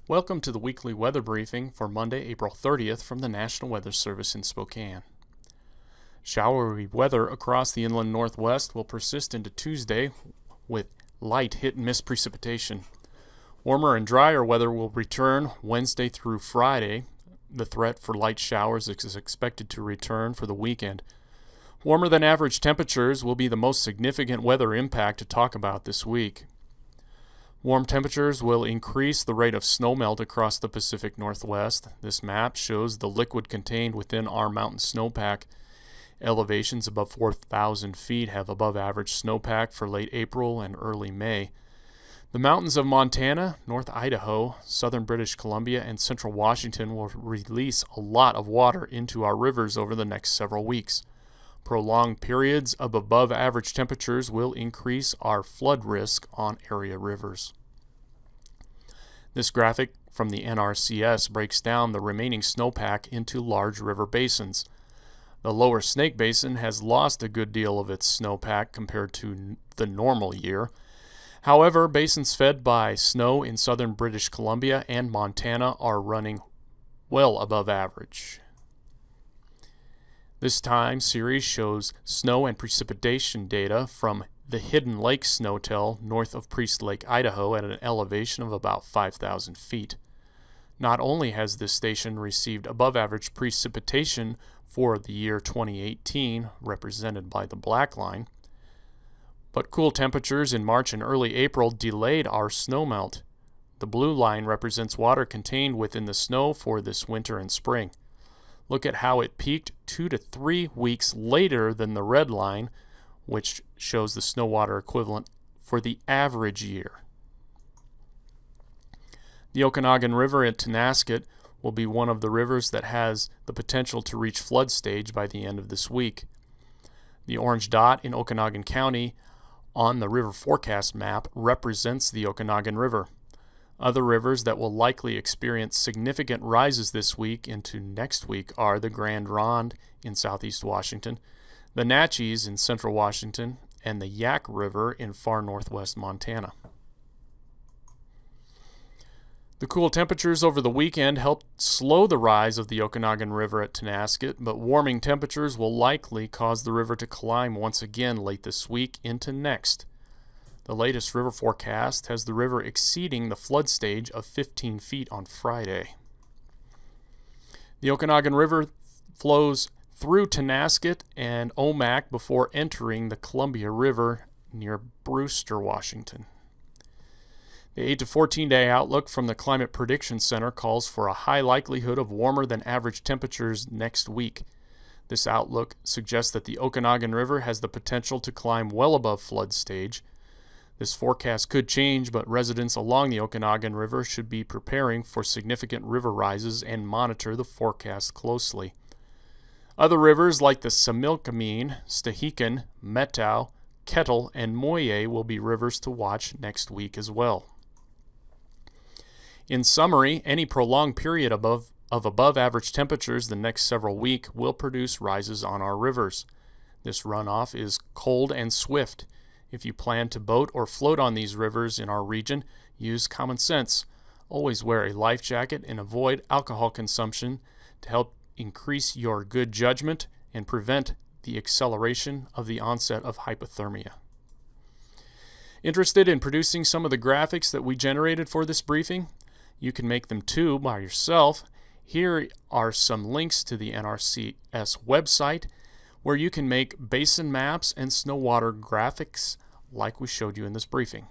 Welcome to the weekly weather briefing for Monday, April 30th from the National Weather Service in Spokane. Showery weather across the inland northwest will persist into Tuesday with light hit-and-miss precipitation. Warmer and drier weather will return Wednesday through Friday. The threat for light showers is expected to return for the weekend. Warmer than average temperatures will be the most significant weather impact to talk about this week. Warm temperatures will increase the rate of snowmelt across the Pacific Northwest. This map shows the liquid contained within our mountain snowpack. Elevations above 4,000 feet have above average snowpack for late April and early May. The mountains of Montana, North Idaho, southern British Columbia, and central Washington will release a lot of water into our rivers over the next several weeks. Prolonged periods of above average temperatures will increase our flood risk on area rivers. This graphic from the NRCS breaks down the remaining snowpack into large river basins. The lower Snake Basin has lost a good deal of its snowpack compared to the normal year. However, basins fed by snow in southern British Columbia and Montana are running well above average. This time series shows snow and precipitation data from the Hidden Lake Snowtell north of Priest Lake, Idaho at an elevation of about 5,000 feet. Not only has this station received above average precipitation for the year 2018, represented by the black line, but cool temperatures in March and early April delayed our snowmelt. The blue line represents water contained within the snow for this winter and spring. Look at how it peaked 2 to 3 weeks later than the red line, which shows the snow water equivalent for the average year. The Okanogan River at Tonasket will be one of the rivers that has the potential to reach flood stage by the end of this week. The orange dot in Okanogan County on the river forecast map represents the Okanogan River. Other rivers that will likely experience significant rises this week into next week are the Grand Ronde in southeast Washington, the Natchez in central Washington, and the Yak River in far northwest Montana. The cool temperatures over the weekend helped slow the rise of the Okanogan River at Tonasket, but warming temperatures will likely cause the river to climb once again late this week into next. The latest river forecast has the river exceeding the flood stage of 15 feet on Friday. The Okanogan River flows through Tonasket and Omak before entering the Columbia River near Brewster, Washington. The 8 to 14 day outlook from the Climate Prediction Center calls for a high likelihood of warmer than average temperatures next week. This outlook suggests that the Okanogan River has the potential to climb well above flood stage. This forecast could change, but residents along the Okanogan River should be preparing for significant river rises and monitor the forecast closely. Other rivers like the Similkameen, Stehekin, Methow, Kettle, and Moye will be rivers to watch next week as well. In summary, any prolonged period of above average temperatures the next several weeks will produce rises on our rivers. This runoff is cold and swift. If you plan to boat or float on these rivers in our region, use common sense. Always wear a life jacket and avoid alcohol consumption to help increase your good judgment and prevent the acceleration of the onset of hypothermia. Interested in producing some of the graphics that we generated for this briefing? You can make them too by yourself. Here are some links to the NRCS website where you can make basin maps and snow water graphics like we showed you in this briefing.